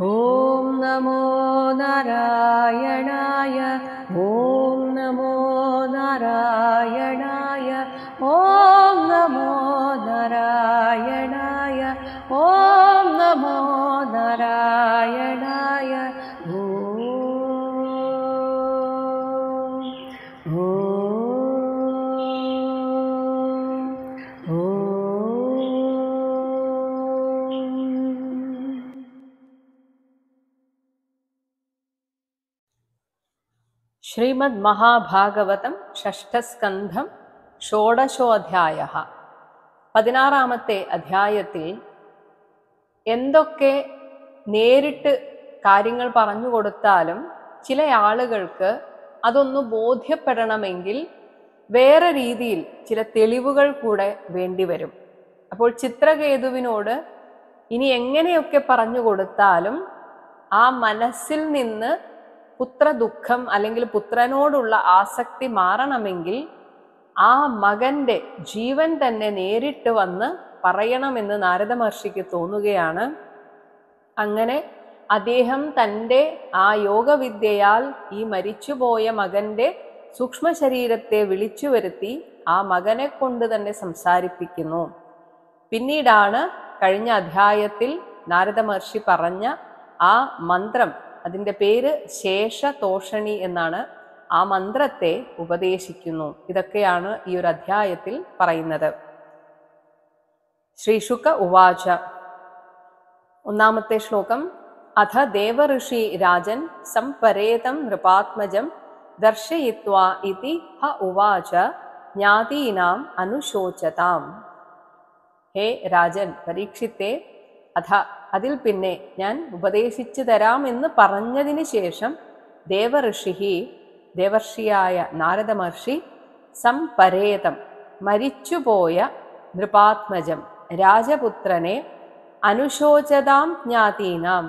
ഓം നമോ നാരായണായ. ഓം നമോ നാരായണായ. ഓം നമോ നാരായണായ. ഓം നമോ നാരായണായ. ഓം ശ്രീമദ് മഹാഭാഗവതം ഷഷ്ഠസ്കന്ധം ഷോഡശോധ്യായഃ. 16-ാമത്തെ അധ്യായത്തിൽ എന്തൊക്കെ നേരിട്ട് കാര്യങ്ങൾ പറഞ്ഞു കൊടുത്താലും ചില ആളുകൾക്ക് അതൊന്ന് ബോധ്യപ്പെടണമെങ്കിൽ വേറെ രീതിയിൽ ചില തെളിവുകൾ കൂടെ വേണ്ടിവരും. അപ്പോൾ ചിത്രകേതുവിനോട് ഇനി എങ്ങനെയൊക്കെ പറഞ്ഞു കൊടുത്താലും ആ മനസ്സിൽ നിന്ന് പുത്രദുഃഖം അല്ലെങ്കിൽ പുത്രനോടുള്ള ആസക്തി മാറണമെങ്കിൽ ആ മകന്റെ ജീവൻ തന്നെ നേരിട്ട് വന്ന് പറയണമെന്ന് നാരദ മഹർഷിക്ക് തോന്നുകയാണ്. അങ്ങനെ അദ്ദേഹം തൻ്റെ ആ യോഗവിദ്യയാൽ ഈ മരിച്ചുപോയ മകന്റെ സൂക്ഷ്മ ശരീരത്തെ വിളിച്ചു വരുത്തി ആ മകനെ കൊണ്ട് തന്നെ സംസാരിപ്പിക്കുന്നു. പിന്നീടാണ് കഴിഞ്ഞ അധ്യായത്തിൽ നാരദ മഹർഷി പറഞ്ഞ ആ മന്ത്രം, അതിൻ്റെ പേര് ശേഷതോഷണി എന്നാണ്, ആ മന്ത്രത്തെ ഉപദേശിക്കുന്നു. ഇതൊക്കെയാണ് ഈ ഒരു അധ്യായത്തിൽ പറയുന്നത്. ശ്രീശുക ഉവാച. 1-ാമത്തെ ശ്ലോകം. അഥ ദേവഋഷി രാജൻ സംപരേതം നൃപാത്മജം ദർശയിത്വാ ഇതി ഹ ഉവാച ജ്ഞാതീനാം അനുശോചതാം. ഹേ രാജൻ പരീക്ഷിത്തേ, അഥ അതിൽ പിന്നെ ഞാൻ ഉപദേശിച്ചു തരാം എന്ന് പറഞ്ഞതിന് ശേഷം ദേവർഷിയായ നാരദ മഹർഷി സംപരേതം മരിച്ചുപോയ നൃപാത്മജം രാജപുത്രനെ അനുശോചതാം ജ്ഞാതീനാം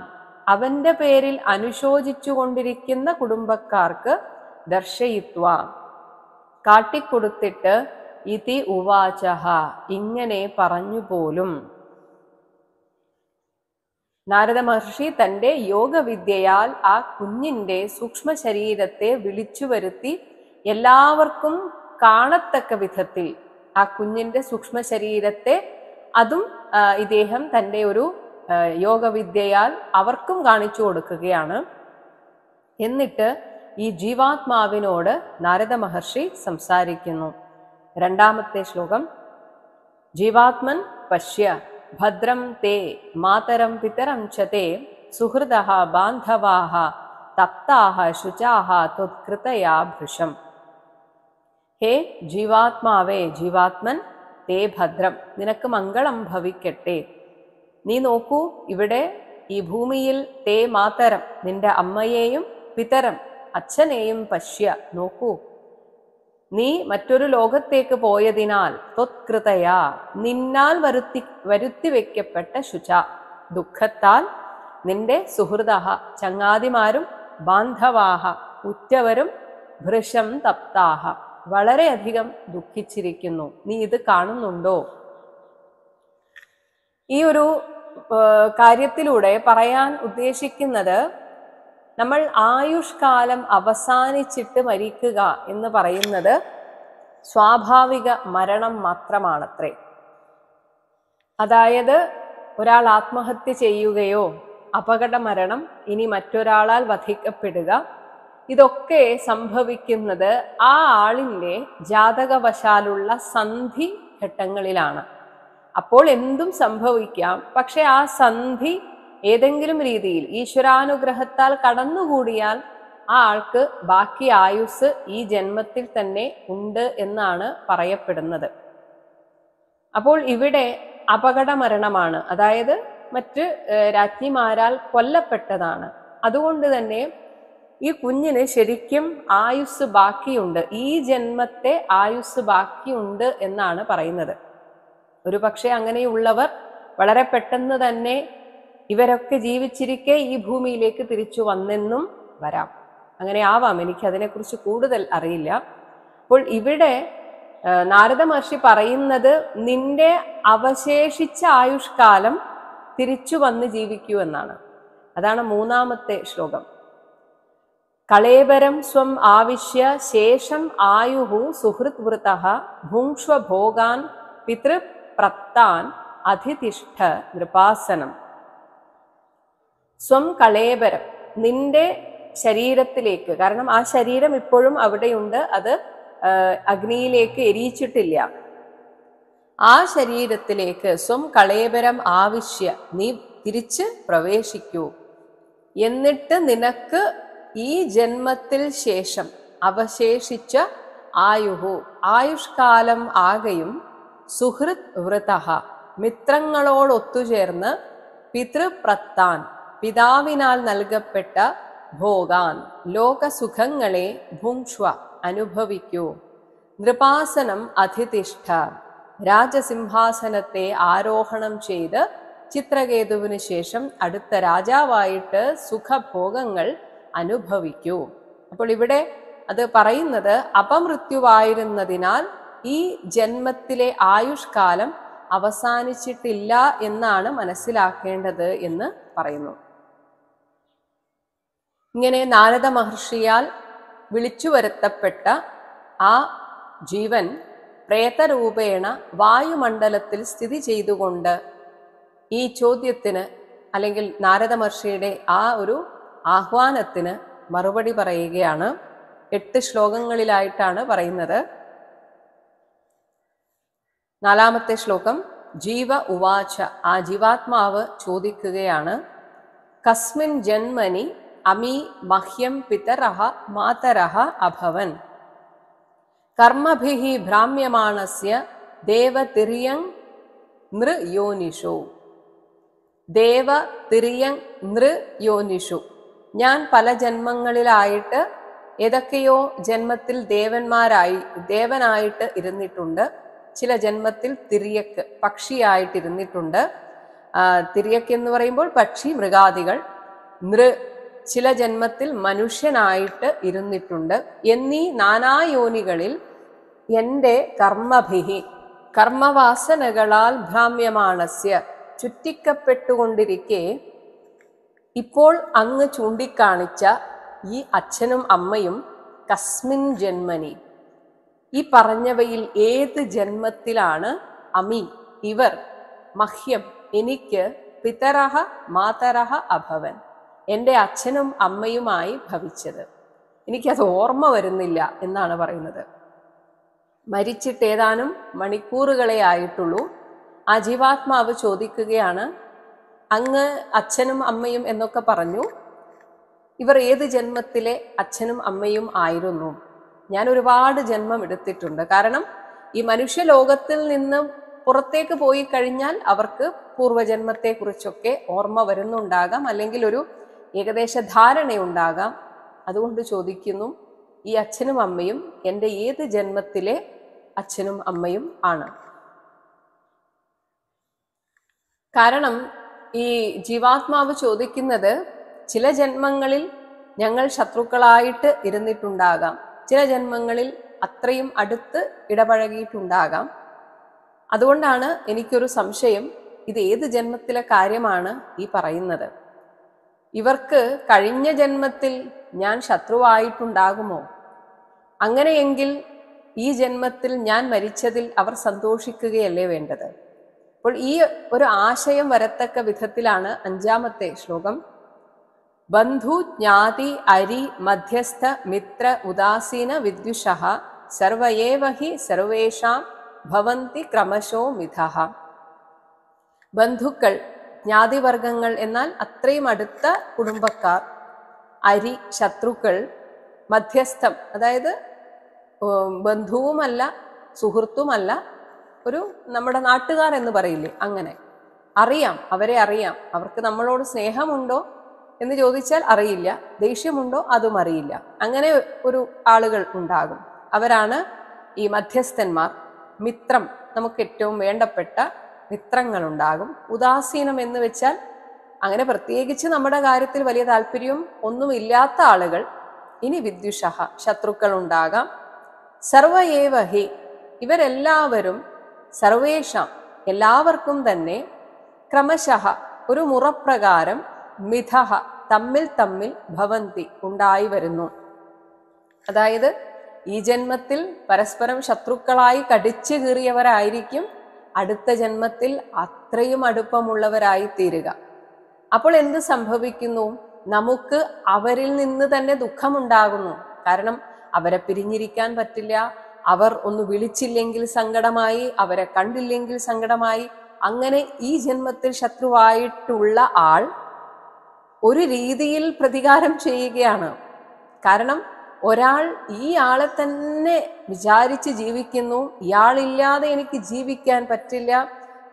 അവന്റെ പേരിൽ അനുശോചിച്ചു കൊണ്ടിരിക്കുന്ന കുടുംബക്കാർക്ക് ദർശയിത്വാ കാട്ടിക്കൊടുത്തിട്ട് ഇതി ഉവാചഹ ഇങ്ങനെ പറഞ്ഞു പോലും. നാരദ മഹർഷി തൻ്റെ യോഗവിദ്യയാൽ ആ കുഞ്ഞിൻ്റെ സൂക്ഷ്മ ശരീരത്തെ വിളിച്ചു വരുത്തി എല്ലാവർക്കും കാണത്തക്ക വിധത്തിൽ ആ കുഞ്ഞിൻ്റെ സൂക്ഷ്മ ശരീരത്തെ അതും ഇദ്ദേഹം തൻ്റെ ഒരു യോഗവിദ്യയാൽ അവർക്കും കാണിച്ചു കൊടുക്കുകയാണ്. എന്നിട്ട് ഈ ജീവാത്മാവിനോട് നാരദ മഹർഷി സംസാരിക്കുന്നു. 2-ാമത്തെ ശ്ലോകം. ജീവാത്മൻ പശ്യ ഭദ്രം തേ മാതരം പിതരം ച തേ സുഹൃദഃ ബാന്ധവാഃ തപ്താഃ ശുചാഃ ത്വത്കൃതയാ ഭൃശം. ഹേ ജീവാത്മാവേ, ജീവാത്മൻ, തേ ഭദ്രം, നിനക്ക് മംഗളം ഭവിക്കട്ടെ. നീ നോക്കൂ, ഇവിടെ ഈ ഭൂമിയിൽ തേ മാതരം, നിന്റെ അമ്മയെയും പിതരം, അച്ഛനെയും പശ്യ, നോക്കൂ, നീ മറ്റൊരു ലോകത്തേക്ക് പോയതിനാൽ ത്വത്കൃതയാ, നിന്നാൽ വരുത്തി വെക്കപ്പെട്ട ശുച, ദുഃഖത്താൽ നിന്റെ സുഹൃദഃ, ചങ്ങാതിമാരും, ബാന്ധവാഹ, ഉറ്റവരും, ഭൃശം തപ്താഹ, വളരെയധികം ദുഃഖിച്ചിരിക്കുന്നു. നീ ഇത് കാണുന്നുണ്ടോ? ഈ ഒരു കാര്യത്തിലൂടെ പറയാൻ ഉദ്ദേശിക്കുന്നത്, നമ്മൾ ആയുഷ്കാലം അവസാനിച്ചിട്ട് മരിക്കുക എന്ന് പറയുന്നത് സ്വാഭാവിക മരണം മാത്രമാണത്രേ. അതായത് ഒരാൾ ആത്മഹത്യ ചെയ്യുകയോ അപകട മരണം, ഇനി മറ്റൊരാളാൽ വധിക്കപ്പെടുക, ഇതൊക്കെ സംഭവിക്കുന്നത് ആ ആളിൻ്റെ ജാതകവശാലുള്ള സന്ധി ഘട്ടങ്ങളിലാണ്. അപ്പോൾ എന്തും സംഭവിക്കാം. പക്ഷെ ആ സന്ധി ഏതെങ്കിലും രീതിയിൽ ഈശ്വരാനുഗ്രഹത്താൽ കടന്നുകൂടിയാൽ ആ ആൾക്ക് ബാക്കി ആയുസ് ഈ ജന്മത്തിൽ തന്നെ ഉണ്ട് എന്നാണ് പറയപ്പെടുന്നത്. അപ്പോൾ ഇവിടെ അപകട മരണമാണ്, അതായത് മറ്റ് രാജ്ഞിമാരാൽ കൊല്ലപ്പെട്ടതാണ്. അതുകൊണ്ട് തന്നെ ഈ കുഞ്ഞിന് ശരിക്കും ആയുസ് ബാക്കിയുണ്ട്, ഈ ജന്മത്തെ ആയുസ് ബാക്കിയുണ്ട് എന്നാണ് പറയുന്നത്. ഒരു പക്ഷെ അങ്ങനെയുള്ളവർ വളരെ പെട്ടെന്ന് തന്നെ ഇവരൊക്കെ ജീവിച്ചിരിക്കെ ഈ ഭൂമിയിലേക്ക് തിരിച്ചു വന്നെന്നും വരാം. അങ്ങനെ ആവാം, എനിക്ക് അതിനെക്കുറിച്ച് കൂടുതൽ അറിയില്ല. അപ്പോൾ ഇവിടെ നാരദ മഹർഷി പറയുന്നത്, നിന്റെ അവശേഷിച്ച ആയുഷ്കാലം തിരിച്ചു വന്ന് ജീവിക്കൂ എന്നാണ്. അതാണ് മൂന്നാമത്തെ ശ്ലോകം. കളേബരം സ്വം ആവിശ്യ ശേഷം ആയുഹു സുഹൃത് വൃതഃ ഭുങ്ക്ഷ്വഭോഗാൻ പിതൃപ്രത്താൻ അധിതിഷ്ഠ നൃപാസനം. സ്വം കളേബരം, നിന്റെ ശരീരത്തിലേക്ക്, കാരണം ആ ശരീരം ഇപ്പോഴും അവിടെയുണ്ട്, അത് അഗ്നിയിലേക്ക് എരിയിച്ചിട്ടില്ല. ആ ശരീരത്തിലേക്ക് സ്വം കളേബരം ആവശ്യ, നീ തിരിച്ച് പ്രവേശിക്കൂ. എന്നിട്ട് നിനക്ക് ഈ ജന്മത്തിൽ ശേഷം അവശേഷിച്ച ആയുഹു, ആയുഷ്കാലം ആകെയും സുഹൃത് വൃതഃ, മിത്രങ്ങളോടൊത്തുചേർന്ന് പിതൃപ്രത്താൻ, പിതാവിനാൽ നൽകപ്പെട്ട ഭോഗാൻ, ലോകസുഖങ്ങളെ ഭുങ്ക്ഷ്വ, അനുഭവിക്കൂ. നൃപാസനം അധിതിഷ്ഠ, രാജസിംഹാസനത്തെ ആരോഹണം ചെയ്ത് ചിത്രകേതുവിന് ശേഷം അടുത്ത രാജാവായിട്ട് സുഖഭോഗങ്ങൾ അനുഭവിക്കൂ. അപ്പോൾ ഇവിടെ അത് പറയുന്നത് അപമൃത്യുവായിരുന്നതിനാൽ ഈ ജന്മത്തിലെ ആയുഷ്കാലം അവസാനിച്ചിട്ടില്ല എന്നാണ് മനസ്സിലാക്കേണ്ടത് എന്ന് പറയുന്നു. ഇങ്ങനെ നാരദ മഹർഷിയാൽ വിളിച്ചു വരുത്തപ്പെട്ട ആ ജീവൻ പ്രേതരൂപേണ വായുമണ്ഡലത്തിൽ സ്ഥിതി ചെയ്തുകൊണ്ട് ഈ ചോദ്യത്തിന്, അല്ലെങ്കിൽ നാരദ മഹർഷിയുടെ ആ ഒരു ആഹ്വാനത്തിന് മറുപടി പറയുകയാണ്. 8 ശ്ലോകങ്ങളിലായിട്ടാണ് പറയുന്നത്. 4-ാമത്തെ ശ്ലോകം, ജീവ ഉവാച, ആ ജീവാത്മാവ് ചോദിക്കുകയാണ്. കസ്മിൻ ജന്മനി അമി മഹ്യം പിതരഃ മാതരഃ അഭവൻ കർമ്മഭിഃ ഭ്രാമ്യമാണസ്യ ദേവതിര്യങ് നൃയോനിഷു. ദേവതിര്യങ് നൃയോനിഷു, ഞാൻ പല ജന്മങ്ങളിലായിട്ട് ഏതൊക്കെയോ ജന്മത്തിൽ ദേവനായിട്ട് ഇരുന്നിട്ടുണ്ട്. ചില ജന്മത്തിൽ തിര്യക്ക്, പക്ഷിയായിട്ടിരുന്നിട്ടുണ്ട്. തിര്യക്ക് എന്ന് പറയുമ്പോൾ പക്ഷി, മൃഗാദികൾ. നൃ, ചില ജന്മത്തിൽ മനുഷ്യനായിട്ട് ഇരുന്നിട്ടുണ്ട്. എന്നീ നാനായോനികളിൽ എൻ്റെ കർമ്മഭിഹി, കർമ്മവാസനകളാൽ ഭ്രാമ്യമാണസ്യ, ചുറ്റിക്കപ്പെട്ടുകൊണ്ടിരിക്കെ ഇപ്പോൾ അങ്ങ് ചൂണ്ടിക്കാണിച്ച ഈ അച്ഛനും അമ്മയും കസ്മിൻ ജന്മനി, ഈ പറഞ്ഞവയിൽ ഏത് ജന്മത്തിലാണ് അമി, ഇവർ, മഹ്യം, എനിക്ക്, പിതരഃ മാതരഃ അഭവൻ, എൻ്റെ അച്ഛനും അമ്മയുമായി ഭവിച്ചത്. എനിക്കത് ഓർമ്മ വരുന്നില്ല എന്നാണ് പറയുന്നത്. മരിച്ചിട്ട് ഏതാനും മണിക്കൂറുകളെ ആയിട്ടുള്ളൂ. ആ ജീവാത്മാവ് ചോദിക്കുകയാണ്, അങ്ങ് അച്ഛനും അമ്മയും എന്നൊക്കെ പറഞ്ഞു, ഇവർ ഏത് ജന്മത്തിലെ അച്ഛനും അമ്മയും ആയിരുന്നു? ഞാൻ ഒരുപാട് ജന്മം എടുത്തിട്ടുണ്ട്. കാരണം ഈ മനുഷ്യലോകത്തിൽ നിന്ന് പുറത്തേക്ക് പോയി കഴിഞ്ഞാൽ അവർക്ക് പൂർവജന്മത്തെക്കുറിച്ചൊക്കെ ഓർമ്മ വരുന്നുണ്ടാകാം, അല്ലെങ്കിൽ ഒരു ഏകദേശ ധാരണയുണ്ടാകാം. അതുകൊണ്ട് ചോദിക്കുന്നു, ഈ അച്ഛനും അമ്മയും എൻ്റെ ഏത് ജന്മത്തിലെ അച്ഛനും അമ്മയും ആണ്? കാരണം ഈ ജീവാത്മാവ് ചോദിക്കുന്നത്, ചില ജന്മങ്ങളിൽ ഞങ്ങൾ ശത്രുക്കളായിട്ട് ഇരുന്നിട്ടുണ്ടാകാം, ചില ജന്മങ്ങളിൽ അത്രയും അടുത്ത് ഇടപഴകിയിട്ടുണ്ടാകാം. അതുകൊണ്ടാണ് എനിക്കൊരു സംശയം, ഇത് ഏത് ജന്മത്തിലെ കാര്യമാണ് ഈ പറയുന്നത്? ഇവർക്ക് കഴിഞ്ഞ ജന്മത്തിൽ ഞാൻ ശത്രുവായിട്ടുണ്ടാകുമോ? അങ്ങനെയെങ്കിൽ ഈ ജന്മത്തിൽ ഞാൻ മരിച്ചതിൽ അവർ സന്തോഷിക്കുകയല്ലേ വേണ്ടത്? അപ്പോൾ ഈ ഒരു ആശയം വരത്തക്ക വിധത്തിലാണ് 5-ാമത്തെ ശ്ലോകം. ബന്ധു ജ്ഞാതി അരി മധ്യസ്ഥ മിത്ര ഉദാസീന വിദ്യുഷഃ സർവയേവ ഹി സർവേഷാം ഭവന്തി ക്രമശോ മിഥഃ. ബന്ധുക്കൾ, ജ്ഞാതിവർഗങ്ങൾ എന്നാൽ അത്രയും അടുത്ത കുടുംബക്കാർ, അരി ശത്രുക്കൾ, മധ്യസ്ഥം അതായത് ബന്ധുവുമല്ല സുഹൃത്തുമല്ല, ഒരു നമ്മുടെ നാട്ടുകാർ എന്ന് പറയില്ലേ, അങ്ങനെ. അറിയാം, അവരെ അറിയാം. അവർക്ക് നമ്മളോട് സ്നേഹമുണ്ടോ എന്ന് ചോദിച്ചാൽ അറിയില്ല, ദേഷ്യമുണ്ടോ അതും അറിയില്ല. അങ്ങനെ ഒരു ആളുകൾ ഉണ്ടാകും. അവരാണ് ഈ മധ്യസ്ഥന്മാർ. മിത്രം, നമുക്ക് ഏറ്റവും വേണ്ടപ്പെട്ട മിത്രങ്ങളുണ്ടാകും. ഉദാസീനം എന്ന് വെച്ചാൽ അങ്ങനെ പ്രത്യേകിച്ച് നമ്മുടെ കാര്യത്തിൽ വലിയ താല്പര്യവും ഒന്നുമില്ലാത്ത ആളുകൾ. ഇനി വിദ്യുഷഃ, ശത്രുക്കൾ ഉണ്ടാകാം. സർവയേവ ഹി, ഇവരെല്ലാവരും, സർവേഷാം എല്ലാവർക്കും തന്നെ, ക്രമശഃ ഒരു മുറപ്രകാരം, മിഥഹ തമ്മിൽ തമ്മിൽ ഭവന്തി ഉണ്ടായി വരുന്നു. അതായത് ഈ ജന്മത്തിൽ പരസ്പരം ശത്രുക്കളായി കടിച്ചു കീറിയവരായിരിക്കും അടുത്ത ജന്മത്തിൽ അത്രയും അടുപ്പമുള്ളവരായി തീരുക. അപ്പോൾ എന്ത് സംഭവിക്കുന്നു? നമുക്ക് അവരിൽ നിന്ന് തന്നെ ദുഃഖമുണ്ടാകുന്നു. കാരണം അവരെ പിരിഞ്ഞിരിക്കാൻ പറ്റില്ല, അവർ ഒന്ന് വിളിച്ചില്ലെങ്കിൽ സങ്കടമായി, അവരെ കണ്ടില്ലെങ്കിൽ സങ്കടമായി. അങ്ങനെ ഈ ജന്മത്തിൽ ശത്രുവായിട്ടുള്ള ആൾ ഒരു രീതിയിൽ പ്രതികാരം ചെയ്യുകയാണ്. കാരണം ഒരാൾ ഈ ആളെ തന്നെ വിചാരിച്ച് ജീവിക്കുന്നു, ഇയാളില്ലാതെ എനിക്ക് ജീവിക്കാൻ പറ്റില്ല,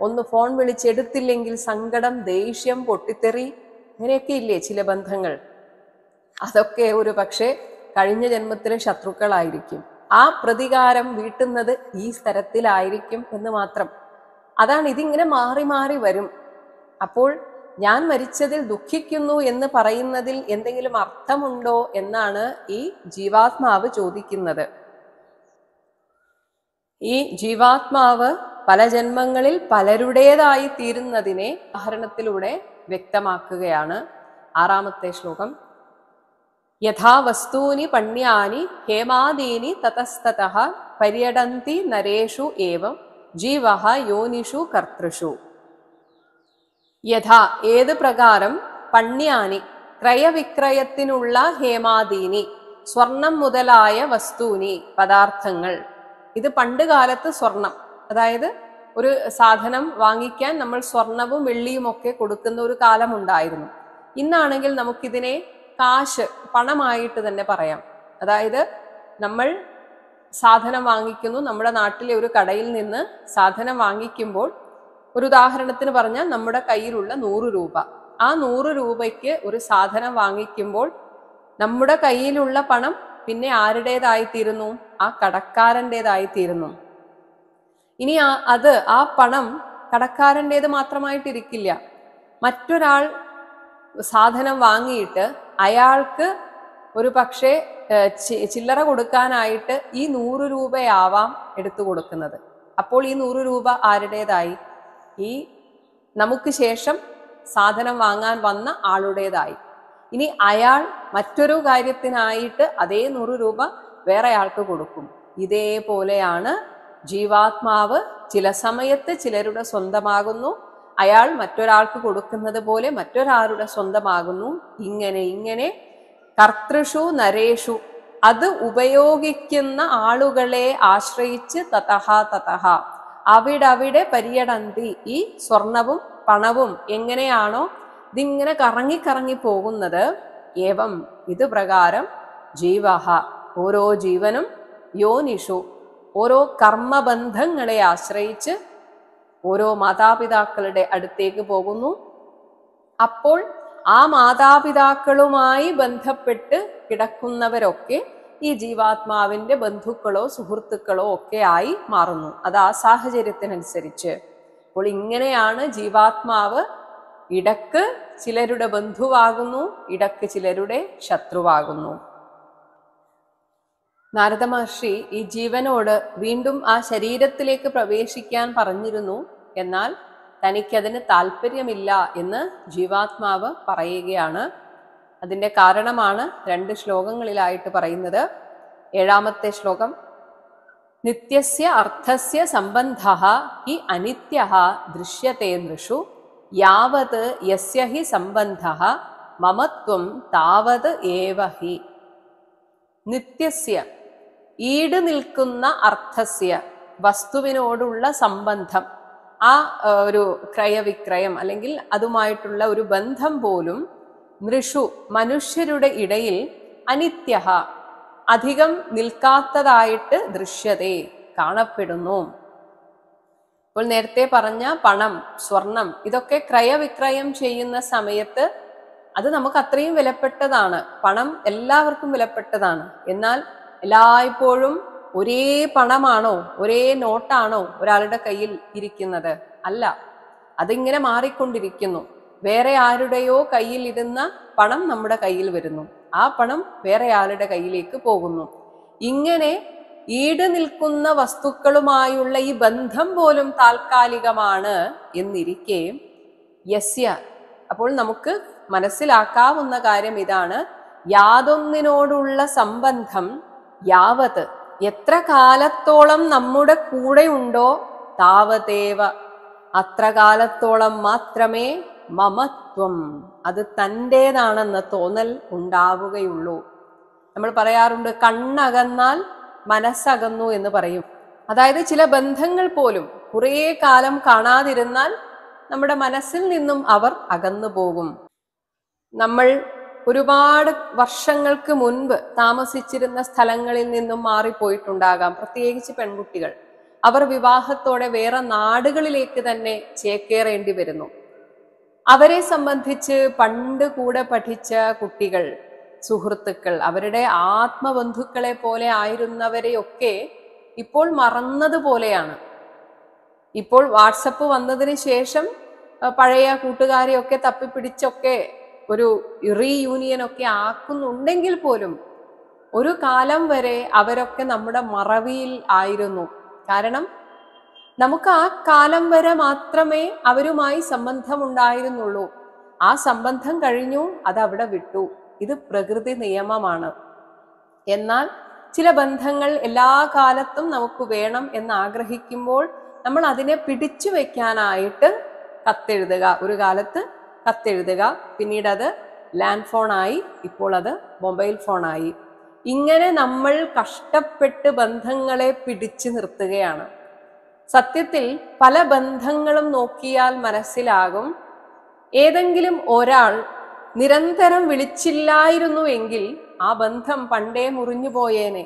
ഒന്ന് ഫോൺ വിളിച്ചെടുത്തില്ലെങ്കിൽ സങ്കടം, ദേഷ്യം, പൊട്ടിത്തെറി, ഇങ്ങനെയൊക്കെ ഇല്ലേ ചില ബന്ധങ്ങൾ. അതൊക്കെ ഒരു പക്ഷേ കഴിഞ്ഞ ജന്മത്തിലെ ശത്രുക്കളായിരിക്കും. ആ പ്രതികാരം വീട്ടുന്നത് ഈ സ്ഥലത്തിലായിരിക്കും എന്ന് മാത്രം. അതാണ് ഇതിങ്ങനെ മാറി മാറി വരും. അപ്പോൾ ഞാൻ മരിച്ചതിൽ ദുഃഖിക്കുന്നു എന്ന് പറയുന്നതിൽ എന്തെങ്കിലും അർത്ഥമുണ്ടോ എന്നാണ് ഈ ജീവാത്മാവ് ചോദിക്കുന്നത്. ഈ ജീവാത്മാവ് പല ജന്മങ്ങളിൽ പലരുടേതായി തീരുന്നതിനെ ഉദാഹരണത്തിലൂടെ വ്യക്തമാക്കുകയാണ്. 6-ാമത്തെ ശ്ലോകം. യഥാ വസ്തൂനി പണ്യാനി ഹേമാദീനി തതസ്തതഃ പര്യടന്തി നരേഷു ഏവം ജീവഃ യോനിഷു കർത്തൃഷു. യഥാ ഏത് പ്രകാരം, പണ്യാനി ക്രയവിക്രയത്തിനുള്ള, ഹേമാദീനി സ്വർണം മുതലായ, വസ്തൂനി പദാർത്ഥങ്ങൾ. ഇത് പണ്ട് കാലത്ത് സ്വർണം, അതായത് ഒരു സാധനം വാങ്ങിക്കാൻ നമ്മൾ സ്വർണവും വെള്ളിയും ഒക്കെ കൊടുക്കുന്ന ഒരു കാലം ഉണ്ടായിരുന്നു. ഇന്നാണെങ്കിൽ നമുക്കിതിനെ കാശ്, പണമായിട്ട് തന്നെ പറയാം. അതായത് നമ്മൾ സാധനം വാങ്ങിക്കുന്നു, നമ്മുടെ നാട്ടിലെ ഒരു കടയിൽ നിന്ന് സാധനം വാങ്ങിക്കുമ്പോൾ, ഒരു ഉദാഹരണത്തിന് പറഞ്ഞാൽ നമ്മുടെ കയ്യിലുള്ള 100 രൂപ, ആ 100 രൂപയ്ക്ക് ഒരു സാധനം വാങ്ങിക്കുമ്പോൾ നമ്മുടെ കയ്യിലുള്ള പണം പിന്നെ ആരുടേതായിത്തീരുന്നു? ആ കടക്കാരൻ്റെതായിത്തീരുന്നു. ഇനി ആ പണം കടക്കാരൻ്റേത് മാത്രമായിട്ടിരിക്കില്ല. മറ്റൊരാൾ സാധനം വാങ്ങിയിട്ട് അയാൾക്ക് ഒരു പക്ഷേ ചില്ലറ കൊടുക്കാനായിട്ട് ഈ 100 രൂപയാവാം എടുത്തു കൊടുക്കുന്നത്. അപ്പോൾ ഈ 100 രൂപ ആരുടേതായി? ഈ നമുക്ക് ശേഷം സാധനം വാങ്ങാൻ വന്ന ആളുടേതായി. ഇനി അയാൾ മറ്റൊരു കാര്യത്തിനായിട്ട് അതേ 100 രൂപ വേറെ ആൾക്ക് കൊടുക്കും. ഇതേപോലെയാണ് ജീവാത്മാവ് ചില സമയത്ത് ചിലരുടെ സ്വന്തമാകുന്നു, അയാൾ മറ്റൊരാൾക്ക് കൊടുക്കുന്നത് പോലെ മറ്റൊരാളുടെ സ്വന്തമാകുന്നു. ഇങ്ങനെ കർത്തൃഷു നരേഷു, അത് ഉപയോഗിക്കുന്ന ആളുകളെ ആശ്രയിച്ച് തതഹ അവിടവിടെ പര്യടന്തി, ഈ സ്വർണവും പണവും എങ്ങനെയാണോ ഇതിങ്ങനെ കറങ്ങി പോകുന്നത്, ഏവം ഇത് പ്രകാരം ജീവഹ ഓരോ ജീവനും, യോനിഷു ഓരോ കർമ്മബന്ധങ്ങളെ ആശ്രയിച്ച് ഓരോ മാതാപിതാക്കളുടെ അടുത്തേക്ക് പോകുന്നു. അപ്പോൾ ആ മാതാപിതാക്കളുമായി ബന്ധപ്പെട്ട് കിടക്കുന്നവരൊക്കെ ഈ ജീവാത്മാവിന്റെ ബന്ധുക്കളോ സുഹൃത്തുക്കളോ ഒക്കെ ആയി മാറുന്നു. അത് ആ സാഹചര്യത്തിനനുസരിച്ച്. അപ്പോൾ ഇങ്ങനെയാണ് ജീവാത്മാവ് ഇടക്ക് ചിലരുടെ ബന്ധുവാകുന്നു, ഇടക്ക് ചിലരുടെ ശത്രുവാകുന്നു. നാരദ മഹർഷി ഈ ജീവനോട് വീണ്ടും ആ ശരീരത്തിലേക്ക് പ്രവേശിക്കാൻ പറഞ്ഞിരുന്നു. എന്നാൽ തനിക്കതിന് താല്പര്യമില്ല എന്ന് ജീവാത്മാവ് പറയുകയാണ്. അതിൻ്റെ കാരണമാണ് 2 ശ്ലോകങ്ങളിലായിട്ട് പറയുന്നത്. 7-ാമത്തെ ശ്ലോകം. നിത്യസ്യ അർത്ഥസ്യ സംബന്ധഃ ഹി അനിത്യഃ ദൃശ്യത്തെ നൃഷു യാവത് യസ്യ ഹി സംബന്ധഃ മമത്വം താവത് ഏവ ഹി. നിത്യസ്യ ഈട് നിൽക്കുന്ന, അർത്ഥസ്യ വസ്തുവിനോടുള്ള സംബന്ധം, ആ ഒരു ക്രയവിക്രയം അല്ലെങ്കിൽ അതുമായിട്ടുള്ള ഒരു ബന്ധം പോലും, നൃഷു മനുഷ്യരുടെ ഇടയിൽ, അനിത്യഃ അധികം നിൽക്കാത്തതായിട്ട്, ദൃശ്യതേ കാണപ്പെടുന്നു. അപ്പോൾ നേരത്തെ പറഞ്ഞ പണം, സ്വർണം ഇതൊക്കെ ക്രയവിക്രയം ചെയ്യുന്ന സമയത്ത് അത് നമുക്ക് അത്രയും വിലപ്പെട്ടതാണ്. പണം എല്ലാവർക്കും വിലപ്പെട്ടതാണ്. എന്നാൽ എല്ലായ്പ്പോഴും ഒരേ പണമാണോ, ഒരേ നോട്ടാണോ ഒരാളുടെ കയ്യിൽ ഇരിക്കുന്നത്? അല്ല, അതിങ്ങനെ മാറിക്കൊണ്ടിരിക്കുന്നു. വേറെ ആരുടെയോ കയ്യിൽ ഇരുന്ന പണം നമ്മുടെ കയ്യിൽ വരുന്നു, ആ പണം വേറെ ആളുടെ കയ്യിലേക്ക് പോകുന്നു. ഇങ്ങനെ ഈട് നിൽക്കുന്ന വസ്തുക്കളുമായുള്ള ഈ ബന്ധം പോലും താൽക്കാലികമാണ് എന്നിരിക്കെ, യസ്യ, അപ്പോൾ നമുക്ക് മനസ്സിലാക്കാവുന്ന കാര്യം ഇതാണ്: യാതൊന്നിനോടുള്ള സംബന്ധം യാവത്, എത്ര കാലത്തോളം നമ്മുടെ കൂടെ ഉണ്ടോ, താവതേവ, അത്ര കാലത്തോളം മാത്രമേ മമത്വം, അത് തൻ്റേതാണെന്ന തോന്നൽ ഉണ്ടാവുകയുള്ളൂ. നമ്മൾ പറയാറുണ്ട്, കണ്ണകന്നാൽ മനസ്സകന്നു എന്ന് പറയും. അതായത് ചില ബന്ധങ്ങൾ പോലും കുറേ കാലം കാണാതിരുന്നാൽ നമ്മുടെ മനസ്സിൽ നിന്നും അവർ അകന്നു പോകും. നമ്മൾ ഒരുപാട് വർഷങ്ങൾക്ക് മുൻപ് താമസിച്ചിരുന്ന സ്ഥലങ്ങളിൽ നിന്നും മാറിപ്പോയിട്ടുണ്ടാകാം. പ്രത്യേകിച്ച് പെൺകുട്ടികൾ, അവർ വിവാഹത്തോടെ വേറെ നാടുകളിലേക്ക് തന്നെ ചേക്കേറേണ്ടി വരുന്നു. അവരെ സംബന്ധിച്ച് പണ്ട് കൂടെ പഠിച്ച കുട്ടികൾ, സുഹൃത്തുക്കൾ, അവരുടെ ആത്മബന്ധുക്കളെ പോലെ ആയിരുന്നവരെയൊക്കെ ഇപ്പോൾ മറന്നതുപോലെയാണ്. ഇപ്പോൾ വാട്സപ്പ് വന്നതിന് ശേഷം പഴയ കൂട്ടുകാരെയൊക്കെ തപ്പിപ്പിടിച്ചൊക്കെ ഒരു റീയൂണിയൻ ഒക്കെ ആക്കുന്നുണ്ടെങ്കിൽ പോലും ഒരു കാലം വരെ അവരൊക്കെ നമ്മുടെ മറവിയിൽ ആയിരുന്നു. കാരണം നമുക്ക് ആ കാലം വരെ മാത്രമേ അവരുമായി സംബന്ധമുണ്ടായിരുന്നുള്ളൂ. ആ സംബന്ധം കഴിഞ്ഞു, അത് അവിടെ വിട്ടു. ഇത് പ്രകൃതി നിയമമാണ്. എന്നാൽ ചില ബന്ധങ്ങൾ എല്ലാ കാലത്തും നമുക്ക് വേണം എന്ന് ആഗ്രഹിക്കുമ്പോൾ നമ്മൾ അതിനെ പിടിച്ചു വെക്കാനായിട്ട് കത്തെഴുതുക. ഒരു കാലത്ത് കത്തെഴുതുക, പിന്നീട് അത് ലാൻഡ് ഫോണായി, ഇപ്പോൾ അത് മൊബൈൽ ഫോണായി. ഇങ്ങനെ നമ്മൾ കഷ്ടപ്പെട്ട് ബന്ധങ്ങളെ പിടിച്ചു നിർത്തുകയാണ്. സത്യത്തിൽ പല ബന്ധങ്ങളും നോക്കിയാൽ മനസ്സിലാകും, ഏതെങ്കിലും ഒരാൾ നിരന്തരം വിളിച്ചില്ലായിരുന്നു എങ്കിൽ ആ ബന്ധം പണ്ടേ മുറിഞ്ഞു പോയേനെ.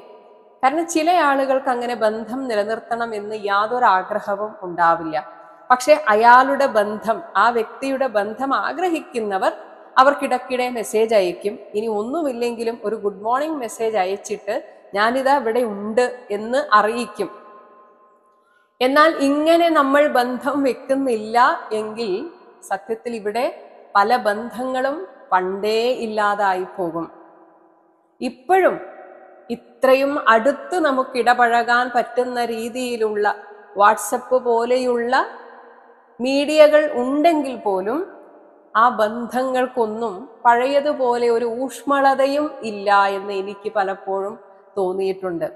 കാരണം ചില ആളുകൾക്ക് അങ്ങനെ ബന്ധം നിലനിർത്തണം എന്ന് യാതൊരു ആഗ്രഹവും ഉണ്ടാവില്ല. പക്ഷെ അയാളുടെ ബന്ധം, ആ വ്യക്തിയുടെ ബന്ധം ആഗ്രഹിക്കുന്നവർ അവർക്കിടയ്ക്കിടെ മെസ്സേജ് അയക്കും. ഇനി ഒന്നുമില്ലെങ്കിലും ഒരു ഗുഡ് മോർണിംഗ് മെസ്സേജ് അയച്ചിട്ട് ഞാനിതാ ഇവിടെ ഉണ്ട് എന്ന് അറിയിക്കും. എന്നാൽ ഇങ്ങനെ നമ്മൾ ബന്ധം വെക്കുന്നില്ല എങ്കിൽ സത്യത്തിൽ ഇവിടെ പല ബന്ധങ്ങളും പണ്ടേ ഇല്ലാതായി പോകും. ഇപ്പോഴും ഇത്രയും അടുത്ത് നമുക്ക് ഇടപഴകാൻ പറ്റുന്ന രീതിയിലുള്ള വാട്സപ്പ് പോലെയുള്ള മീഡിയകൾ ഉണ്ടെങ്കിൽ പോലും ആ ബന്ധങ്ങൾക്കൊന്നും പഴയതുപോലെ ഒരു ഊഷ്മളതയും ഇല്ല എന്ന് എനിക്ക് പലപ്പോഴും തോന്നിയിട്ടുണ്ട്.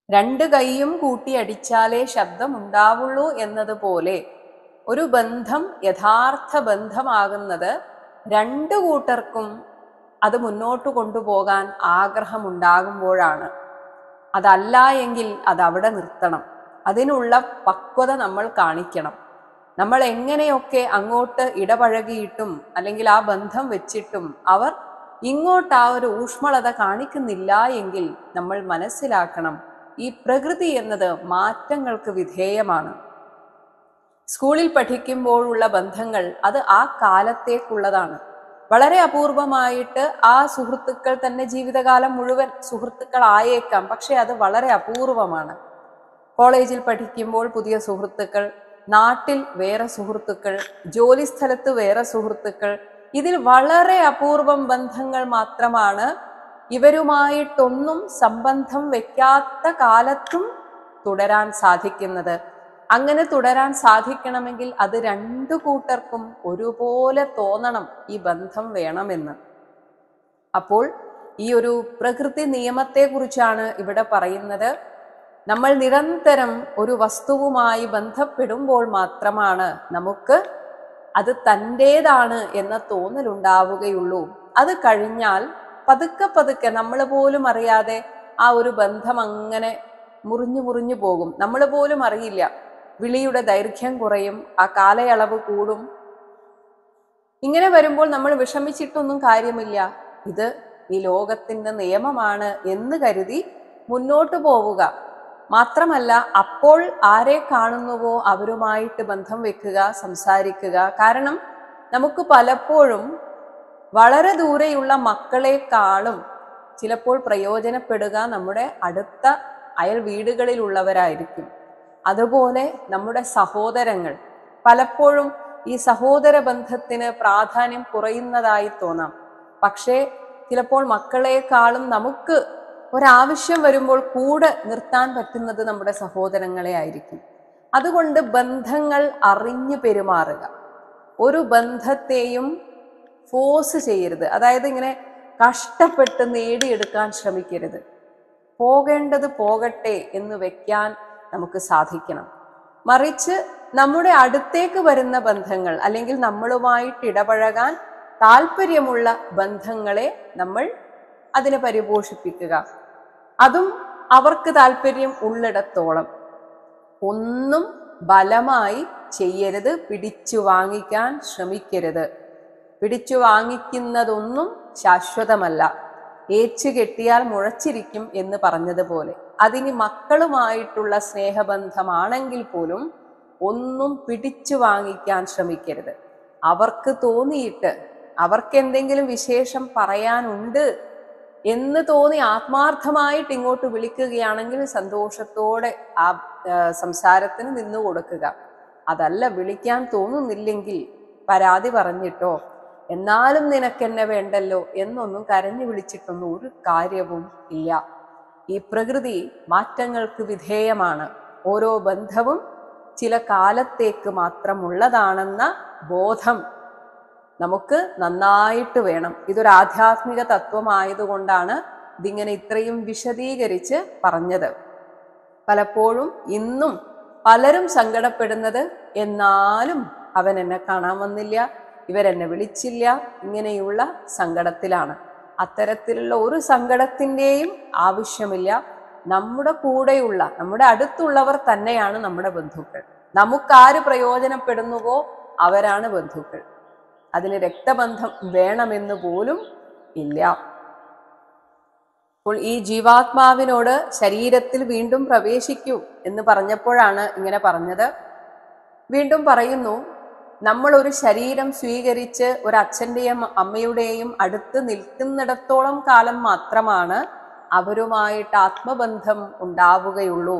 രണ്ട് കൈയും കൂട്ടി അടിച്ചാലേ ശബ്ദം ഉണ്ടാവുള്ളൂ എന്നതുപോലെ ഒരു ബന്ധം യഥാർത്ഥ ബന്ധമാകുന്നത് രണ്ടു കൂട്ടർക്കും അത് മുന്നോട്ട് കൊണ്ടുപോകാൻ ആഗ്രഹമുണ്ടാകുമ്പോഴാണ്. അതല്ല എങ്കിൽ അതവിടെ നിർത്തണം. അതിനുള്ള പക്വത നമ്മൾ കാണിക്കണം. നമ്മൾ എങ്ങനെയൊക്കെ അങ്ങോട്ട് ഇടപഴകിയിട്ടും അല്ലെങ്കിൽ ആ ബന്ധം വെച്ചിട്ടും അവർ ഇങ്ങോട്ട് ആ ഒരു ഊഷ്മളത കാണിക്കുന്നില്ല എങ്കിൽ നമ്മൾ മനസ്സിലാക്കണം, ഈ പ്രകൃതി എന്നത് മാറ്റങ്ങൾക്ക് വിധേയമാണ്. സ്കൂളിൽ പഠിക്കുമ്പോഴുള്ള ബന്ധങ്ങൾ അത് ആ കാലത്തേക്കുള്ളതാണ്. വളരെ അപൂർവമായിട്ട് ആ സുഹൃത്തുക്കൾ തന്നെ ജീവിതകാലം മുഴുവൻ സുഹൃത്തുക്കളായേക്കാം. പക്ഷെ അത് വളരെ അപൂർവമാണ്. കോളേജിൽ പഠിക്കുമ്പോൾ പുതിയ സുഹൃത്തുക്കൾ, നാട്ടിൽ വേറെ സുഹൃത്തുക്കൾ, ജോലി സ്ഥലത്ത് വേറെ സുഹൃത്തുക്കൾ. ഇതിൽ വളരെ അപൂർവം ബന്ധങ്ങൾ മാത്രമാണ് ഇവരുമായിട്ടൊന്നും സംബന്ധം വെക്കാത്ത കാലത്തും തുടരാൻ സാധിക്കുന്നത്. അങ്ങനെ തുടരാൻ സാധിക്കണമെങ്കിൽ അത് രണ്ടു കൂട്ടർക്കും ഒരുപോലെ തോന്നണം, ഈ ബന്ധം വേണമെന്ന്. അപ്പോൾ ഈ ഒരു പ്രകൃതി നിയമത്തെ കുറിച്ചാണ് ഇവിടെ പറയുന്നത്. നമ്മൾ നിരന്തരം ഒരു വസ്തുവുമായി ബന്ധപ്പെടുമ്പോൾ മാത്രമാണ് നമുക്ക് അത് തൻ്റേതാണ് എന്ന തോന്നലുണ്ടാവുകയുള്ളൂ. അത് കഴിഞ്ഞാൽ പതുക്കെ പതുക്കെ നമ്മൾ പോലും അറിയാതെ ആ ഒരു ബന്ധം അങ്ങനെ മുറിഞ്ഞു പോകും. നമ്മൾ പോലും അറിയില്ല. വിളിയുടെ ദൈർഘ്യം കുറയും, ആ കാലയളവ് കൂടും. ഇങ്ങനെ വരുമ്പോൾ നമ്മൾ വിഷമിച്ചിട്ടൊന്നും കാര്യമില്ല. ഇത് ഈ ലോകത്തിന്റെ നിയമമാണ് എന്ന് കരുതി മുന്നോട്ട് പോവുക. മാത്രമല്ല, അപ്പോൾ ആരെ കാണുന്നുവോ അവരുമായിട്ട് ബന്ധം വെക്കുക, സംസാരിക്കുക. കാരണം നമുക്ക് പലപ്പോഴും വളരെ ദൂരെയുള്ള മക്കളെക്കാളും ചിലപ്പോൾ പ്രയോജനപ്പെടുക നമ്മുടെ അടുത്ത അയൽ വീടുകളിലുള്ളവരായിരിക്കും. അതുപോലെ നമ്മുടെ സഹോദരങ്ങൾ, പലപ്പോഴും ഈ സഹോദര ബന്ധത്തിന് പ്രാധാന്യം കുറയുന്നതായി തോന്നാം. പക്ഷേ ചിലപ്പോൾ മക്കളെക്കാളും നമുക്ക് ഒരാവശ്യം വരുമ്പോൾ കൂടെ നിർത്താൻ പറ്റുന്നത് നമ്മുടെ സഹോദരങ്ങളെ ആയിരിക്കും. അതുകൊണ്ട് ബന്ധങ്ങൾ അറിഞ്ഞു പെരുമാറുക. ഒരു ബന്ധത്തെയും ഫോഴ്സ് ചെയ്യരുത്. അതായത് ഇങ്ങനെ കഷ്ടപ്പെട്ട് നേടിയെടുക്കാൻ ശ്രമിക്കരുത്. പോകേണ്ടത് പോകട്ടെ എന്ന് വെക്കാൻ നമുക്ക് സാധിക്കണം. മറിച്ച് നമ്മുടെ അടുത്തേക്ക് വരുന്ന ബന്ധങ്ങൾ അല്ലെങ്കിൽ നമ്മളുമായിട്ട് ഇടപഴകാൻ താല്പര്യമുള്ള ബന്ധങ്ങളെ നമ്മൾ അതിനെ പരിപോഷിപ്പിക്കുക. അതും അവർക്ക് താല്പര്യം ഉള്ളിടത്തോളം. ഒന്നും ബലമായി ചെയ്യരുത്, പിടിച്ചു വാങ്ങിക്കാൻ ശ്രമിക്കരുത്. പിടിച്ചു വാങ്ങിക്കുന്നതൊന്നും ശാശ്വതമല്ല. ഏച്ചു കെട്ടിയാൽ മുഴച്ചിരിക്കും എന്ന് പറഞ്ഞതുപോലെ അതിന് മക്കളുമായിട്ടുള്ള സ്നേഹബന്ധമാണെങ്കിൽ പോലും ഒന്നും പിടിച്ചു വാങ്ങിക്കാൻ ശ്രമിക്കരുത്. അവർക്ക് തോന്നിയിട്ട് അവർക്ക് എന്തെങ്കിലും വിശേഷം പറയാനുണ്ട് എന്ന് തോന്നി ആത്മാർത്ഥമായിട്ട് ഇങ്ങോട്ട് വിളിക്കുകയാണെങ്കിൽ സന്തോഷത്തോടെ ആ സംസാരത്തിന് നിന്നു കൊടുക്കുക. അതല്ല, വിളിക്കാൻ തോന്നുന്നില്ലെങ്കിൽ പരാതി പറഞ്ഞിട്ടോ എന്നാലും നിനക്കെന്നെ വേണ്ടല്ലോ എന്നൊന്നും കരഞ്ഞു വിളിച്ചിട്ടൊന്നും ഒരു കാര്യവും ഇല്ല. ഈ പ്രകൃതി മാറ്റങ്ങൾക്ക് വിധേയമാണ്. ഓരോ ബന്ധവും ചില കാലത്തേക്ക് മാത്രമുള്ളതാണെന്ന ബോധം നമുക്ക് നന്നായിട്ട് വേണം. ഇതൊരു ആധ്യാത്മിക തത്വമായതുകൊണ്ടാണ് ഇതിങ്ങനെ ഇത്രയും വിശദീകരിച്ച് പറഞ്ഞത്. പലപ്പോഴും ഇന്നും പലരും സങ്കടപ്പെടുന്നത് എന്നാലും അവൻ എന്നെ കാണാൻ വന്നില്ല, ഇവരെന്നെ വിളിച്ചില്ല, ഇങ്ങനെയുള്ള സങ്കടത്തിലാണ്. അത്തരത്തിലുള്ള ഒരു സങ്കടത്തിൻ്റെയും ആവശ്യമില്ല. നമ്മുടെ കൂടെയുള്ള നമ്മുടെ അടുത്തുള്ളവർ തന്നെയാണ് നമ്മുടെ ബന്ധുക്കൾ. നമുക്കാര് പ്രയോജനപ്പെടുന്നുവോ അവരാണ് ബന്ധുക്കൾ. അതിന് രക്തബന്ധം വേണമെന്ന് പോലും ഇല്ല. അപ്പോൾ ഈ ജീവാത്മാവിനോട് ശരീരത്തിൽ വീണ്ടും പ്രവേശിക്കൂ എന്ന് പറഞ്ഞപ്പോഴാണ് ഇങ്ങനെ പറഞ്ഞത്. വീണ്ടും പറയുന്നു, നമ്മൾ ഒരു ശരീരം സ്വീകരിച്ച് ഒരു അച്ഛൻ്റെയും അമ്മയുടെയും അടുത്ത് നിൽക്കുന്നിടത്തോളം കാലം മാത്രമാണ് അവരുമായിട്ട് ആത്മബന്ധം ഉണ്ടാവുകയുള്ളൂ.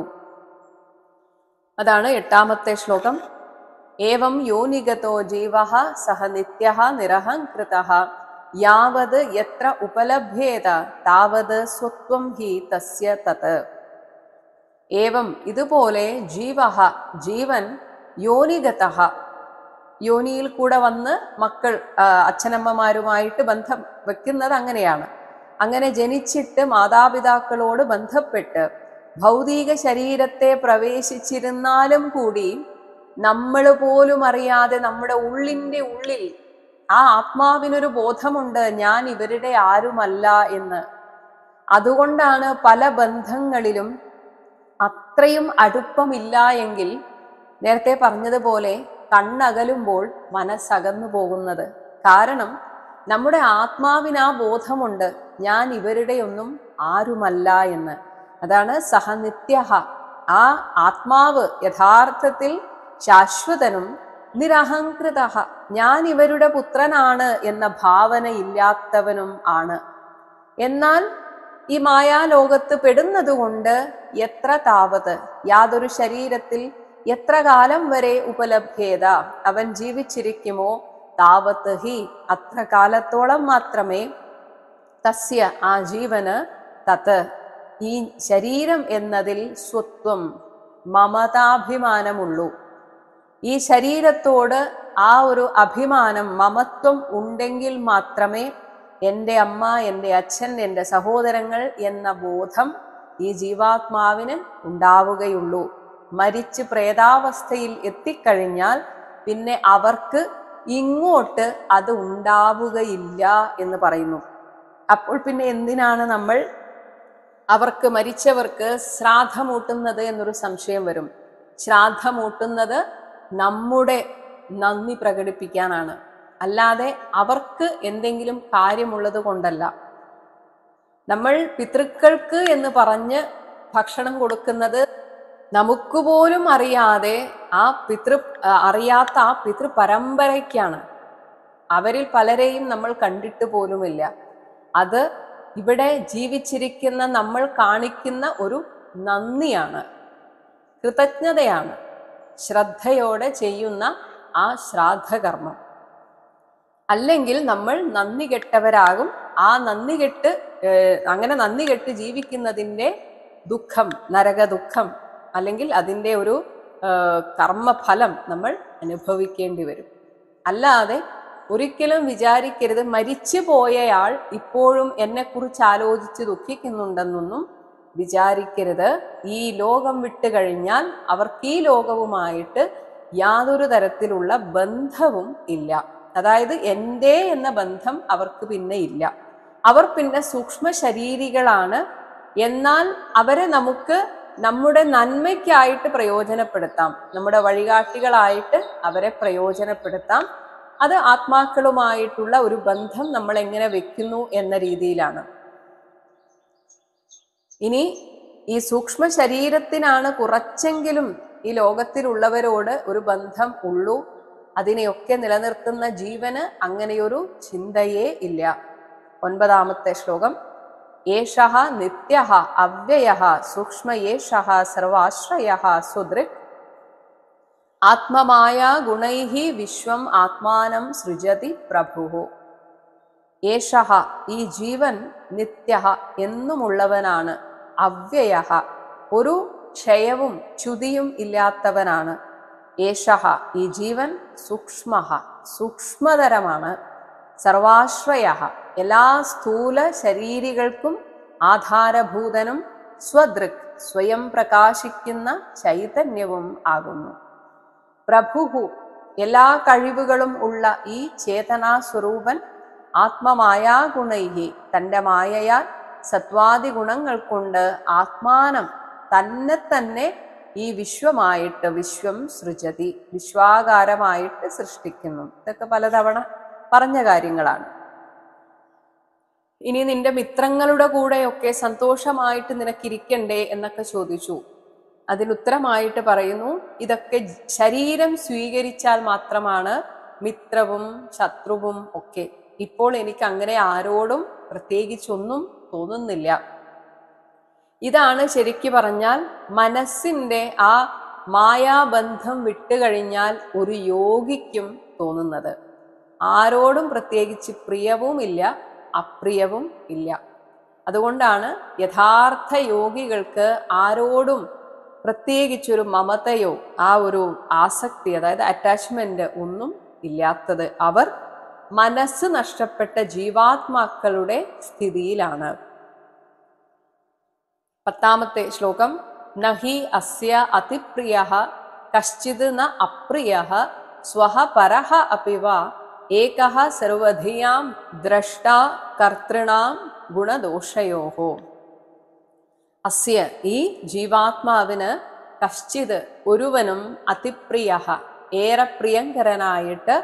അതാണ് 8ാമത്തെ ശ്ലോകം. ഏവം യോനിഗതോ ജീവഃ സഹ നിത്യഃ നിരഹംകൃതഃ യാവത് യത്ര ഉപലഭ്യേത താവത് സ്വത്വം ഹി തസ്യ തത്. ഏവം ഇതുപോലെ ജീവഃ ജീവൻ യോനിഗതഃ യോനിയിൽ കൂടെ വന്ന് മക്കൾ അച്ഛനമ്മമാരുമായിട്ട് ബന്ധം വെക്കുന്നത് അങ്ങനെയാണ്. അങ്ങനെ ജനിച്ചിട്ട് മാതാപിതാക്കളോട് ബന്ധപ്പെട്ട് ഭൗതിക ശരീരത്തെ പ്രവേശിച്ചിരുന്നാലും കൂടി നമ്മൾ പോലും അറിയാതെ നമ്മുടെ ഉള്ളിൻ്റെ ഉള്ളിൽ ആ ആത്മാവിനൊരു ബോധമുണ്ട്, ഞാൻ ഇവരുടെ ആരുമല്ല എന്ന്. അതുകൊണ്ടാണ് പല ബന്ധങ്ങളിലും അത്രയും അടുപ്പമില്ല എങ്കിൽ നേരത്തെ പറഞ്ഞതുപോലെ കണ്ണകലുമ്പോൾ മനസ്സകന്നു പോകുന്നത്. കാരണം നമ്മുടെ ആത്മാവിന് ആ ബോധമുണ്ട്, ഞാൻ ഇവരുടെ ഒന്നും ആരുമല്ല എന്ന്. അതാണ് സഹനിത്യഃ. ആ ആത്മാവ് യഥാർത്ഥത്തിൽ ശാശ്വതനും നിരഹംകൃതഃ, ഞാൻ ഇവരുടെ പുത്രനാണ് എന്ന ഭാവനയില്ലാത്തവനും ആണ്. എന്നാൽ ഈ മായാലോകത്ത് പെടുന്നതുകൊണ്ട് എത്ര താവത്, യാതൊരു ശരീരത്തിൽ എത്ര കാലം വരെ ഉപലഭ്യേത അവൻ ജീവിച്ചിരിക്കുമോ താവത്ത് ഹി അത്ര കാലത്തോളം മാത്രമേ തസ്യ ആ ജീവന് തത് ഈ ശരീരം എന്നതിൽ സ്വത്വം മമതാഭിമാനമുള്ളൂ. ഈ ശരീരത്തോട് ആ ഒരു അഭിമാനം മമത്വം ഉണ്ടെങ്കിൽ മാത്രമേ എൻ്റെ അമ്മ, എൻ്റെ അച്ഛൻ, എൻ്റെ സഹോദരങ്ങൾ എന്ന ബോധം ഈ ജീവാത്മാവിന് ഉണ്ടാവുകയുള്ളൂ. മരിച്ച് പ്രേതാവസ്ഥയിൽ എത്തിക്കഴിഞ്ഞാൽ പിന്നെ അവർക്ക് ഇങ്ങോട്ട് അത് ഉണ്ടാവുകയില്ല എന്ന് പറയുന്നു. അപ്പോൾ പിന്നെ എന്തിനാണ് നമ്മൾ അവർക്ക്, മരിച്ചവർക്ക് ശ്രാദ്ധമൂട്ടുന്നത് എന്നൊരു സംശയം വരും. ശ്രാദ്ധമൂട്ടുന്നത് നമ്മുടെ നന്ദി പ്രകടിപ്പിക്കാനാണ്, അല്ലാതെ അവർക്ക് എന്തെങ്കിലും കാര്യമുള്ളത് കൊണ്ടല്ല. നമ്മൾ പിതൃക്കൾക്ക് എന്ന് പറഞ്ഞ് ഭക്ഷണം കൊടുക്കുന്നത് നമുക്ക് പോലും അറിയാതെ അറിയാത്ത ആ പിതൃപരമ്പരയ്ക്കാണ്. അവരിൽ പലരെയും നമ്മൾ കണ്ടിട്ട് പോലുമില്ല. അത് ഇവിടെ ജീവിച്ചിരിക്കുന്ന നമ്മൾ കാണിക്കുന്ന ഒരു നന്ദിയാണ്, കൃതജ്ഞതയാണ്, ശ്രദ്ധയോടെ ചെയ്യുന്ന ആ ശ്രാദ്ധകർമ്മം. അല്ലെങ്കിൽ നമ്മൾ നന്ദി കെട്ടവരാകും. ആ അങ്ങനെ നന്ദി കെട്ട് ജീവിക്കുന്നതിൻ്റെ ദുഃഖം, നരക ദുഃഖം, അല്ലെങ്കിൽ അതിൻ്റെ ഒരു കർമ്മഫലം നമ്മൾ അനുഭവിക്കേണ്ടി വരും. അല്ലാതെ ഒരിക്കലും വിചാരിക്കരുത് മരിച്ചു പോയയാൾ ഇപ്പോഴും എന്നെക്കുറിച്ച് ആലോചിച്ച് ദുഃഖിക്കുന്നുണ്ടെന്നൊന്നും വിചാരിക്കരുത്. ഈ ലോകം വിട്ടു കഴിഞ്ഞാൽ അവർക്ക് ഈ ലോകവുമായിട്ട് യാതൊരു തരത്തിലുള്ള ബന്ധവും ഇല്ല. അതായത് എൻ്റെ എന്ന ബന്ധം അവർക്ക് പിന്നെ ഇല്ല. അവർ പിന്നെ സൂക്ഷ്മ ശരീരികളാണ്. എന്നാൽ അവരെ നമുക്ക് നമ്മുടെ നന്മയ്ക്കായിട്ട് പ്രയോജനപ്പെടുത്താം, നമ്മുടെ വഴികാട്ടികളായിട്ട് അവരെ പ്രയോജനപ്പെടുത്താം. അത് ആത്മാക്കളുമായിട്ടുള്ള ഒരു ബന്ധം നമ്മൾ എങ്ങനെ വെക്കുന്നു എന്ന രീതിയിലാണ്. ഇനി ഈ സൂക്ഷ്മ ശരീരത്തിനാണ് കുറച്ചെങ്കിലും ഈ ലോകത്തിലുള്ളവരോട് ഒരു ബന്ധം ഉള്ളൂ. അതിനെയൊക്കെ നിലനിർത്തുന്ന ജീവന് അങ്ങനെയൊരു ചിന്തയേ ഇല്ല. 9-ാമത്തെ ശ്ലോകം. ഏഷഃ നിത്യഃ അവ്യയഃ സൂക്ഷ്മ ഏഷഃ സർവാശ്രയഃ സുദൃക് ആത്മമായാ ഗുണൈഃ വിശ്വം ആത്മാനം സൃജതി പ്രഭുഃ. ഏഷഃ ഈ ജീവൻ നിത്യഃ എന്നുമുള്ളവനാണ്. അവ്യയഃ ഒരു ക്ഷയവും ച്യുതിയും ഇല്ലാത്തവനാണ്. ഏഷഃ ഈ ജീവൻ സൂക്ഷ്മഃ സൂക്ഷ്മതരമാണ്. സർവാശ്രയഃ എല്ലാ സ്ഥൂല ശരീരികൾക്കും ആധാരഭൂതനും സ്വദൃക് സ്വയം പ്രകാശിക്കുന്ന ചൈതന്യവും ആകുന്നു. പ്രഭുഹു എല്ലാ കഴിവുകളും ഉള്ള ഈ ചേതനാസ്വരൂപൻ ആത്മമായാ ഗുണൈഹി തൻ്റെ മായയാൽ സത്വാദി ഗുണങ്ങൾ കൊണ്ട് ആത്മാനം തന്നെ തന്നെ ഈ വിശ്വമായിട്ട് വിശ്വം സൃജതി വിശ്വാകാരമായിട്ട് സൃഷ്ടിക്കുന്നു. ഇതൊക്കെ പലതവണ പറഞ്ഞ കാര്യങ്ങളാണ്. ഇനി നിന്റെ മിത്രങ്ങളുടെ കൂടെയൊക്കെ സന്തോഷമായിട്ട് നിനക്കിരിക്കണ്ടേ എന്നൊക്കെ ചോദിച്ചു. അതിനുത്തരമായിട്ട് പറയുന്നു, ഇതൊക്കെ ശരീരം സ്വീകരിച്ചാൽ മാത്രമാണ് മിത്രവും ശത്രുവും ഒക്കെ. ഇപ്പോൾ എനിക്ക് അങ്ങനെ ആരോടും പ്രത്യേകിച്ചൊന്നും തോന്നുന്നില്ല. ഇതാണ് ശരിക്കു പറഞ്ഞാൽ മനസ്സിന്റെ ആ മായാബന്ധം വിട്ടുകഴിഞ്ഞാൽ ഒരു യോഗിക്കും തോന്നുന്നത്. ആരോടും പ്രത്യേകിച്ച് പ്രിയവും ഇല്ല അപ്രിയവും ഇല്ല. അതുകൊണ്ടാണ് യഥാർത്ഥ യോഗികൾക്ക് ആരോടും പ്രത്യേകിച്ചൊരു മമതയോ ആ ഒരു ആസക്തി, അതായത് അറ്റാച്ച്മെന്റ് ഒന്നും ഇല്ലാത്തത്. അവർ മനസ്സ് നഷ്ടപ്പെട്ട ജീവാത്മാക്കളുടെ സ്ഥിതിയിലാണ്. 10-ാമത്തെ ശ്ലോകം. നഹി അസ്യ അതിപ്രിയഃ കശ്ചിത് ന അപ്രിയഃ സ്വഹ പരഃ അപി വാ ഏകഃ സർവധിയാം ദ്രഷ്ടാ കർത്തൃണാം ഗുണദോഷയോഃ. അസ്യ ഈ ജീവാത്മാവിന് കശ്ചിത് ഒരുവനും അതിപ്രിയഃ ഏറെ പ്രിയങ്കരനായിട്ട്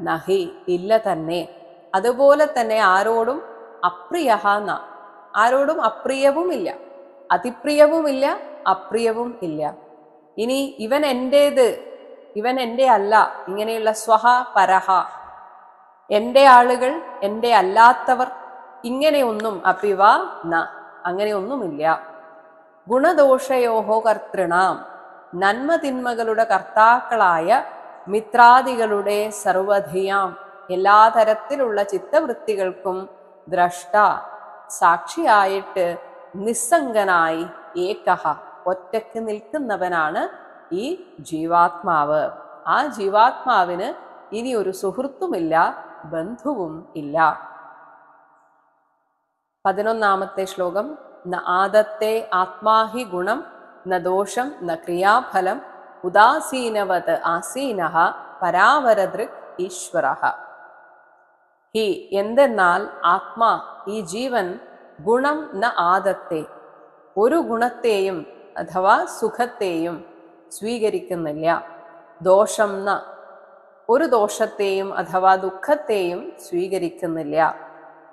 നഹി ഇല്ല തന്നെ. അതുപോലെ തന്നെ ആരോടും അപ്രിയഃ ന ആരോടും അപ്രിയവുമില്ല, അതിപ്രിയവുമില്ല അപ്രിയവും ഇല്ല. ഇനി ഇവൻ എൻ്റേത്, ഇവൻ എൻ്റെ അല്ല, ഇങ്ങനെയുള്ള സ്വഹ പരഹ, എൻ്റെ ആളുകൾ, എൻ്റെ അല്ലാത്തവർ, ഇങ്ങനെയൊന്നും അപിവ ന അങ്ങനെയൊന്നുമില്ല. ഗുണദോഷയോഹോ കർത്തൃണാം നന്മ തിന്മകളുടെ കർത്താക്കളായ മിത്രാദികളുടെ സർവധിയാം എല്ലാ തരത്തിലുള്ള ചിത്തവൃത്തികൾക്കും ദ്രഷ്ട സാക്ഷിയായിട്ട് നിസ്സംഗനായി ഏകഃ ഒറ്റയ്ക്ക് നിൽക്കുന്നവനാണ് ഈ ജീവാത്മാവ്. ആ ജീവാത്മാവിന് ഇനി ഒരു സുഹൃത്തുമില്ല, ബന്ധുവും ഇല്ല. 11-ാമത്തെ ശ്ലോകം. ന ആദത്തെ ആത്മാഹി ഗുണം ന ദോഷം ന ക്രിയാഫലം ഉദാസീനവത് ആസീനഃ പരാവരദൃക് ഈശ്വരഃ. ഹി എന്തെന്നാൽ ആത്മാ ഈ ജീവൻ ഗുണം ന ആദത്തെ ഒരു ഗുണത്തെയും അഥവാ സുഖത്തെയും സ്വീകരിക്കുന്നില്ല. ദോഷം ന ഒരു ദോഷത്തെയും അഥവാ ദുഃഖത്തെയും സ്വീകരിക്കുന്നില്ല.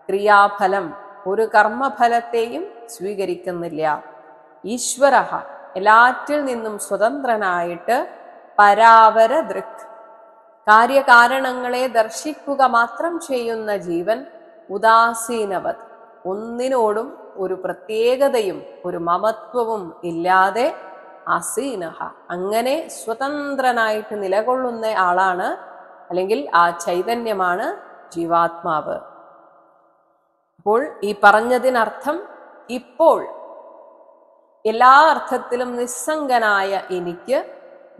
ക്രിയാഫലം ഒരു കർമ്മഫലത്തെയും സ്വീകരിക്കുന്നില്ല. ഈശ്വരഃ എല്ലാറ്റിൽ നിന്നും സ്വതന്ത്രനായിട്ട് പരാവരദൃക് കാര്യകാരണങ്ങളെ ദർശിക്കുക മാത്രം ചെയ്യുന്ന ജീവൻ ഉദാസീനവത് ഒന്നിനോടും ഒരു പ്രത്യേകതയും ഒരു മമത്വവും ഇല്ലാതെ ആസീനഃ അങ്ങനെ സ്വതന്ത്രനായിട്ട് നിലകൊള്ളുന്ന ആളാണ്, അല്ലെങ്കിൽ ആ ചൈതന്യമാണ് ജീവാത്മാവ്. അപ്പോൾ ഈ പറഞ്ഞതിനർത്ഥം ഇപ്പോൾ എല്ലാ അർത്ഥത്തിലും നിസ്സംഗനായ എനിക്ക്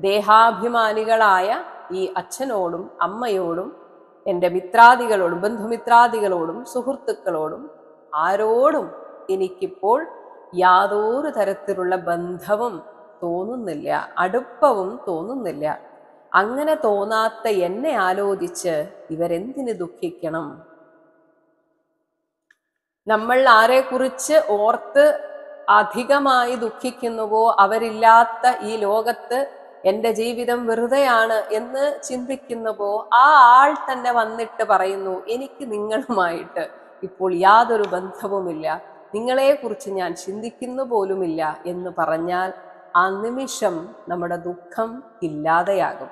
ദേഹാഭിമാനികളായ ഈ അച്ഛനോടും അമ്മയോടും എൻ്റെ മിത്രാദികളോടും ബന്ധുമിത്രാദികളോടും സുഹൃത്തുക്കളോടും ആരോടും എനിക്കിപ്പോൾ യാതൊരു തരത്തിലുള്ള ബന്ധവും തോന്നുന്നില്ല, അടുപ്പവും തോന്നുന്നില്ല. അങ്ങനെ തോന്നാത്ത എന്നെ ആലോചിച്ച് ഇവരെന്തിന് ദുഃഖിക്കണം? നമ്മൾ ആരെക്കുറിച്ച് ഓർത്ത് അധികമായി ദുഃഖിക്കുന്നുവോ അവരില്ലാത്ത ഈ ലോകത്ത് എൻ്റെ ജീവിതം വെറുതെയാണ് എന്ന് ചിന്തിക്കുന്നുവോ ആ ആൾ തന്നെ വന്നിട്ട് പറയുന്നു, എനിക്ക് നിങ്ങളുമായിട്ട് ഇപ്പോൾ യാതൊരു ബന്ധവുമില്ല, നിങ്ങളെക്കുറിച്ച് ഞാൻ ചിന്തിക്കുന്നു പോലുമില്ല എന്ന് പറഞ്ഞാൽ ആ നിമിഷം നമ്മുടെ ദുഃഖം ഇല്ലാതെയാകും.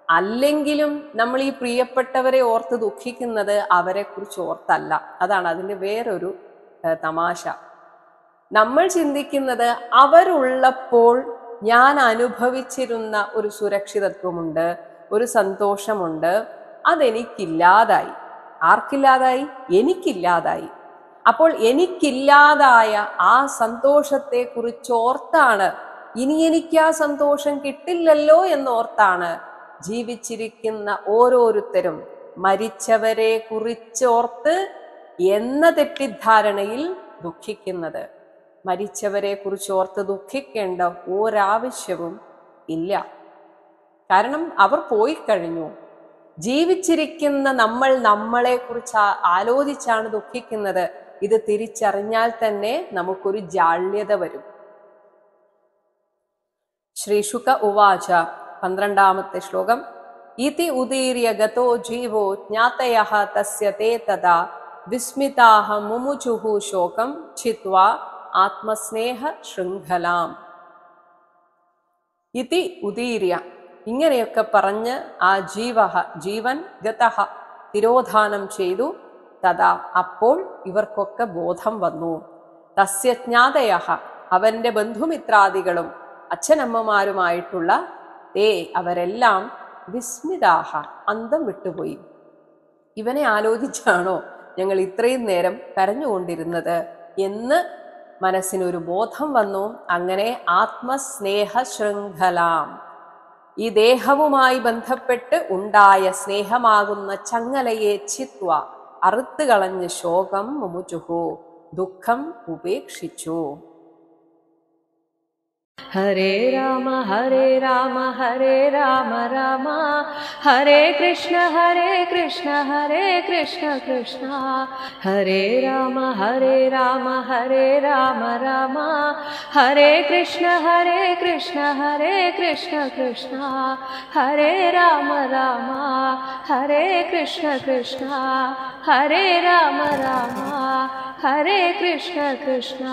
അല്ലെങ്കിലും നമ്മൾ ഈ പ്രിയപ്പെട്ടവരെ ഓർത്ത് ദുഃഖിക്കുന്നത് അവരെ കുറിച്ച് ഓർത്തല്ല. അതാണ് അതിൻ്റെ വേറൊരു തമാശ. നമ്മൾ ചിന്തിക്കുന്നത് അവരുള്ളപ്പോൾ ഞാൻ അനുഭവിച്ചിരുന്ന ഒരു സുരക്ഷിതത്വമുണ്ട്, ഒരു സന്തോഷമുണ്ട്, അതെനിക്കില്ലാതായി. ആർക്കില്ലാതായി? എനിക്കില്ലാതായി. അപ്പോൾ എനിക്കില്ലാതായ ആ സന്തോഷത്തെ കുറിച്ചോർത്താണ്, ഇനി എനിക്ക് ആ സന്തോഷം കിട്ടില്ലല്ലോ എന്നോർത്താണ് ജീവിച്ചിരിക്കുന്ന ഓരോരുത്തരും മരിച്ചവരെ കുറിച്ചോർത്ത് എന്ന തെറ്റിദ്ധാരണയിൽ ദുഃഖിക്കുന്നത്. മരിച്ചവരെ കുറിച്ചോർത്ത് ദുഃഖിക്കേണ്ട ഒരാവശ്യവും ഇല്ല. കാരണം അവർ പോയി കഴിഞ്ഞു. ജീവിച്ചിരിക്കുന്ന നമ്മൾ നമ്മളെ കുറിച്ച് ആലോചിച്ചാണ് ദുഃഖിക്കുന്നത്. ഇത് തിരിച്ചറിഞ്ഞാൽ തന്നെ നമുക്കൊരു ജാള്യത വരും. ശ്രീശുക ഉവാച 12ാമത്തെ ശ്ലോകം. ഇതി ഉദീര്യ ഗതോ ജീവോ ജ്ഞാതയഃ തസ്യ തേ തദാ വിസ്മിതാഃ മുമുചുഃ ശോകം ഛിത്വാ ആത്മസ്നേഹ ശൃംഖലാം. ഇതി ഉദീര്യ, ഇങ്ങനെയൊക്കെ പറഞ്ഞ് ആ ജീവൻ ഗതഃ തിരോധാനം ചെയ്തു. തഥാ, അപ്പോൾ ഇവർക്കൊക്കെ ബോധം വന്നു. തസ്യ ജ്ഞാതയഃ, അവന്റെ ബന്ധുമിത്രാദികളും അച്ഛനമ്മമാരുമായിട്ടുള്ള അവരെല്ലാം വിസ്മിതാഹ, അന്തം വിട്ടുപോയി. ഇവനെ ആലോചിച്ചാണോ ഞങ്ങൾ ഇത്രയും നേരം കരഞ്ഞുകൊണ്ടിരുന്നത് എന്ന് മനസ്സിനൊരു ബോധം വന്നു. അങ്ങനെ ആത്മസ്നേഹ ശൃംഖലാം, ഈ ദേഹവുമായി ബന്ധപ്പെട്ട് ഉണ്ടായ സ്നേഹമാകുന്ന ചങ്ങലയെ ഛിത്വ, അറുത്ത് കളഞ്ഞ് ശോകം മുമുചുഹു, ദുഃഖം ഉപേക്ഷിച്ചു. ഹരേ രാമ ഹരേ രാമ ഹരേ രാമ രാമ ഹരേ കൃഷ്ണ ഹരേ കൃഷ്ണ കൃഷ്ണ ഹരേ രാമ ഹരേ രാമ രാമ ഹരേ കൃഷ്ണ കൃഷ്ണ ഹരേ രാമ ഹരേ കൃഷ്ണ ഹരേ രാമ ഹരേ കൃഷ്ണ കൃഷ്ണ.